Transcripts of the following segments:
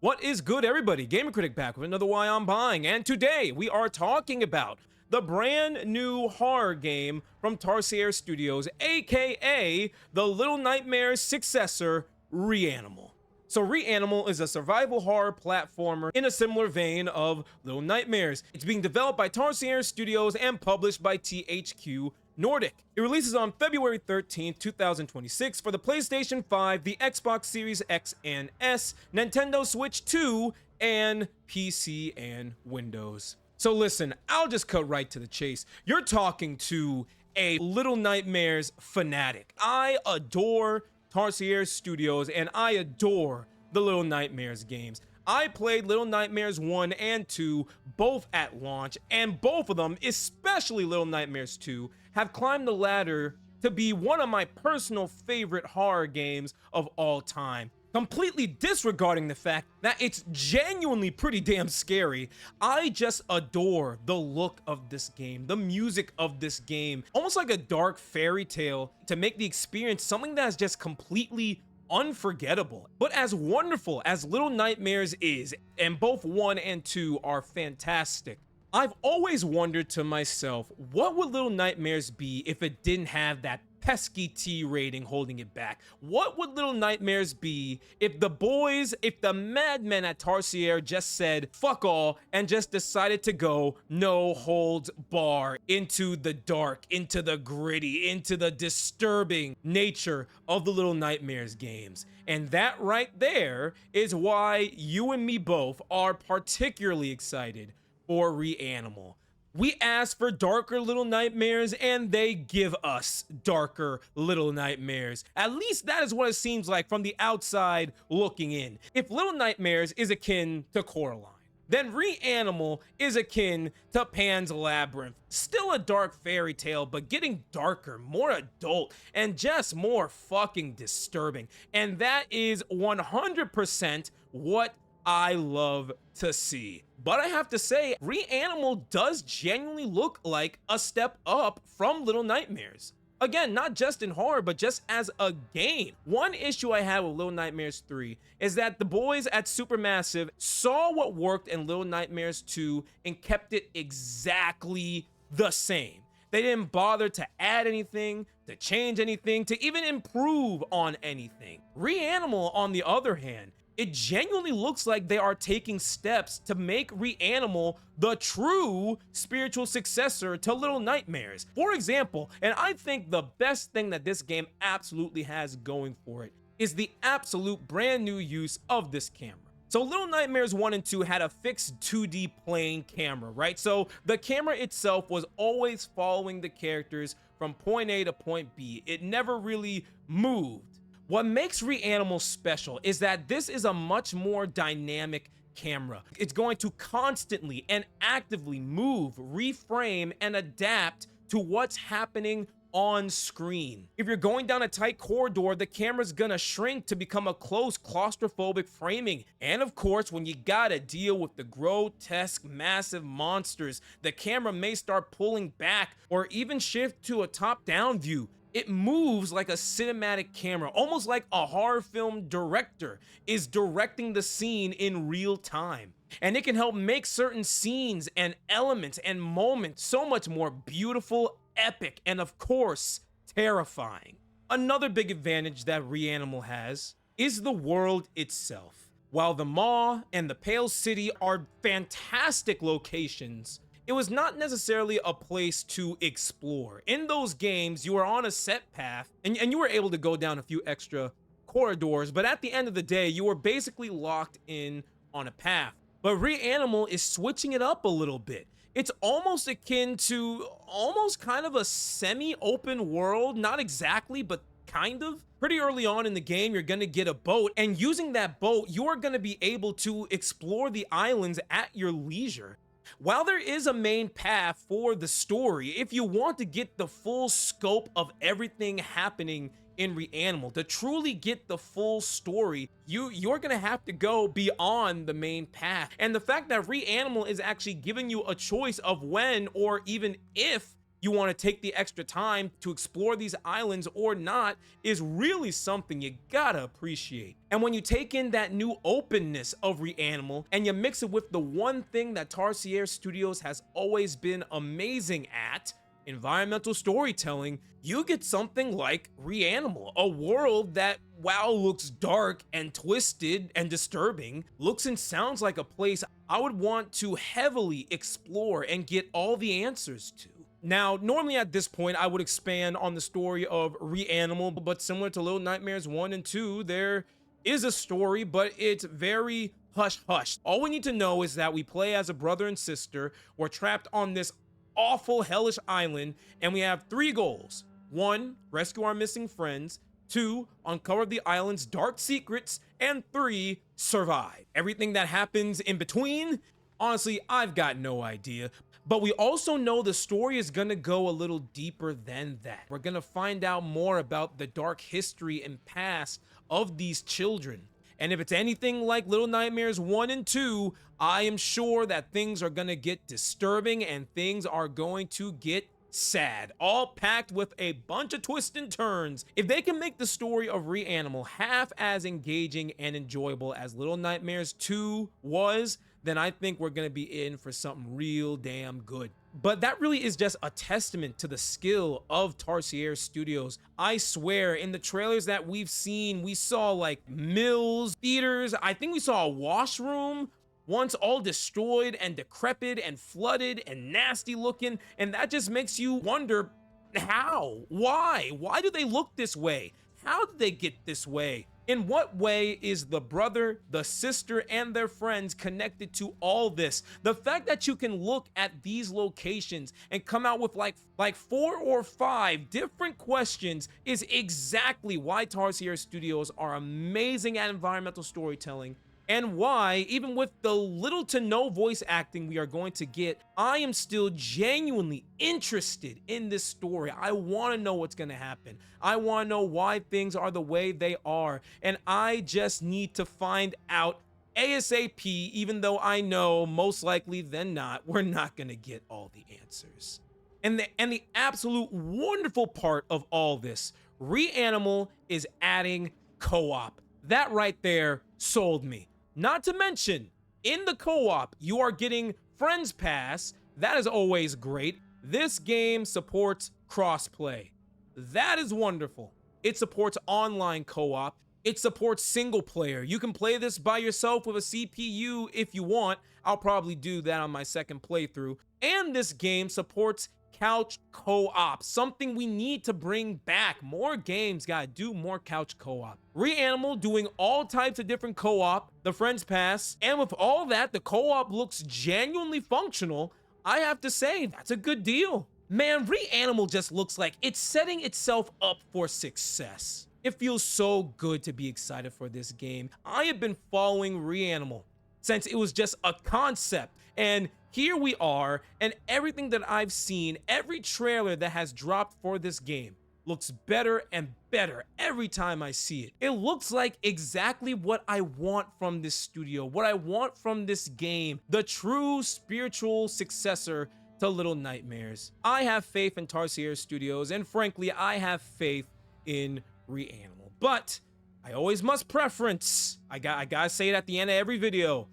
What is good, everybody? Gamer Critic back with another Why I'm Buying, and today we are talking about the brand new horror game from Tarsier Studios, aka the Little Nightmares successor, Reanimal. So Reanimal is a survival horror platformer in a similar vein of Little Nightmares. It's being developed by Tarsier Studios and published by THQ Nordic. It releases on February 13th, 2026 for the PlayStation 5, the Xbox Series X and S, Nintendo Switch 2, and PC and Windows. So listen, I'll just cut right to the chase. You're talking to a Little Nightmares fanatic. I adore Tarsier Studios and I adore the Little Nightmares games. I played Little Nightmares 1 and 2 both at launch, and both of them, especially Little Nightmares 2, have climbed the ladder to be one of my personal favorite horror games of all time. Completely disregarding the fact that it's genuinely pretty damn scary, I just adore the look of this game, the music of this game, almost like a dark fairy tale to make the experience something that's just completely unforgettable. But as wonderful as Little Nightmares is, and both 1 and 2 are fantastic, I've always wondered to myself, what would Little Nightmares be if it didn't have that pesky T rating holding it back? What would Little Nightmares be if the madmen at Tarsier just said fuck all and just decided to go no holds bar into the dark, into the gritty, into the disturbing nature of the Little Nightmares games? And that right there is why you and me both are particularly excited for Reanimal. We ask for darker Little Nightmares, and they give us darker Little Nightmares. At least that is what it seems like from the outside looking in. If Little Nightmares is akin to Coraline, then Reanimal is akin to Pan's Labyrinth. Still a dark fairy tale, but getting darker, more adult, and just more fucking disturbing. And that is 100% what I love to see. But I have to say, Reanimal does genuinely look like a step up from Little Nightmares. Again, not just in horror, but just as a game. One issue I have with Little Nightmares 3 is that the boys at Supermassive saw what worked in Little Nightmares 2 and kept it exactly the same. They didn't bother to add anything, to change anything, to even improve on anything. Reanimal, on the other hand, it genuinely looks like they are taking steps to make Reanimal the true spiritual successor to Little Nightmares. For example, and I think the best thing that this game absolutely has going for it is the absolute brand new use of this camera. So Little Nightmares 1 and 2 had a fixed 2D plane camera, right? So the camera itself was always following the characters from point A to point B. It never really moved. What makes Reanimal special is that this is a much more dynamic camera. It's going to constantly and actively move, reframe, and adapt to what's happening on screen. If you're going down a tight corridor, the camera's gonna shrink to become a close claustrophobic framing. And of course, when you gotta deal with the grotesque, massive monsters, the camera may start pulling back or even shift to a top-down view. It moves like a cinematic camera, almost like a horror film director is directing the scene in real time. And it can help make certain scenes and elements and moments so much more beautiful, epic, and of course, terrifying. Another big advantage that Reanimal has is the world itself. While the Maw and the Pale City are fantastic locations, it was not necessarily a place to explore. In those games, you were on a set path and you were able to go down a few extra corridors, but at the end of the day, you were basically locked in on a path. But Reanimal is switching it up a little bit. It's almost akin to almost kind of a semi-open world, not exactly, but kind of. Pretty early on in the game, you're gonna get a boat, and using that boat, you're gonna be able to explore the islands at your leisure. While there is a main path for the story, if you want to get the full scope of everything happening in Reanimal, to truly get the full story, you're gonna have to go beyond the main path. And the fact that Reanimal is actually giving you a choice of when or even if you want to take the extra time to explore these islands or not is really something you gotta appreciate. And when you take in that new openness of Reanimal and you mix it with the one thing that Tarsier Studios has always been amazing at, environmental storytelling, you get something like Reanimal, a world that, while looks dark and twisted and disturbing, looks and sounds like a place I would want to heavily explore and get all the answers to. Now, normally at this point, I would expand on the story of Reanimal, but similar to Little Nightmares 1 and 2, there is a story, but it's very hush-hush. All we need to know is that we play as a brother and sister. We're trapped on this awful, hellish island, and we have 3 goals. 1, rescue our missing friends. 2, uncover the island's dark secrets. And 3, survive. Everything that happens in between, honestly, I've got no idea. But we also know the story is gonna go a little deeper than that. We're gonna find out more about the dark history and past of these children. And if it's anything like Little Nightmares 1 and 2, I am sure that things are gonna get disturbing and things are going to get sad, all packed with a bunch of twists and turns. If they can make the story of Reanimal half as engaging and enjoyable as Little Nightmares 2 was, then I think we're gonna be in for something real damn good. But that really is just a testament to the skill of Tarsier Studios. I swear, in the trailers that we've seen, we saw like mills, theaters, I think we saw a washroom, once all destroyed and decrepit and flooded and nasty looking, and that just makes you wonder, how? Why? Why do they look this way? How did they get this way? In what way is the brother, the sister, and their friends connected to all this? The fact that you can look at these locations and come out with like 4 or 5 different questions is exactly why Tarsier Studios are amazing at environmental storytelling, and why, even with the little to no voice acting we are going to get, I am still genuinely interested in this story. I want to know what's going to happen. I want to know why things are the way they are. And I just need to find out ASAP, even though I know most likely than not, we're not going to get all the answers. And the absolute wonderful part of all this, Reanimal is adding co-op. That right there sold me. Not to mention, in the co-op, you are getting Friends Pass. That is always great. This game supports crossplay. That is wonderful. It supports online co-op. It supports single player. You can play this by yourself with a CPU if you want. I'll probably do that on my second playthrough. And this game supports couch co-op, something we need to bring back. More games gotta do more couch co-op. Reanimal doing all types of different co-op, the Friends Pass, and with all that, the co-op looks genuinely functional. I have to say, that's a good deal. Man, Reanimal just looks like it's setting itself up for success. It feels so good to be excited for this game. I have been following Reanimal since it was just a concept, and here we are, and everything that I've seen, every trailer that has dropped for this game looks better and better every time I see it. It looks like exactly what I want from this studio, what I want from this game, the true spiritual successor to Little Nightmares. I have faith in Tarsier Studios, and frankly, I have faith in Reanimal. But I always must preference. I gotta say it at the end of every video.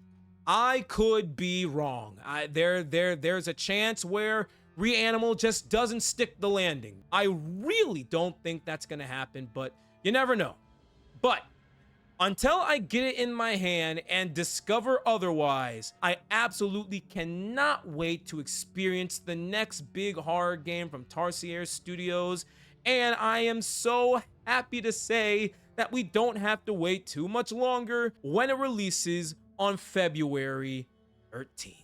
I could be wrong. There's a chance where Reanimal just doesn't stick the landing. I really don't think that's gonna happen, but you never know. But until I get it in my hand and discover otherwise, I absolutely cannot wait to experience the next big horror game from Tarsier Studios, and I am so happy to say that we don't have to wait too much longer when it releases on February 13th.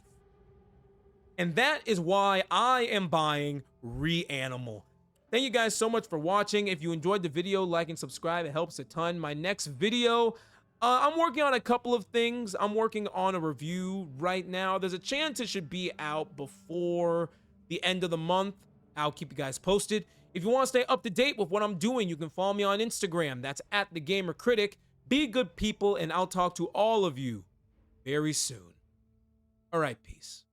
And that is why I am buying Reanimal. Thank you guys so much for watching. If you enjoyed the video, like and subscribe. It helps a ton. My next video, I'm working on a couple of things. I'm working on a review right now. There's a chance it should be out before the end of the month. I'll keep you guys posted. If you want to stay up to date with what I'm doing, you can follow me on Instagram. That's @thegamercritic. Be good people, and I'll talk to all of you very soon. All right, peace.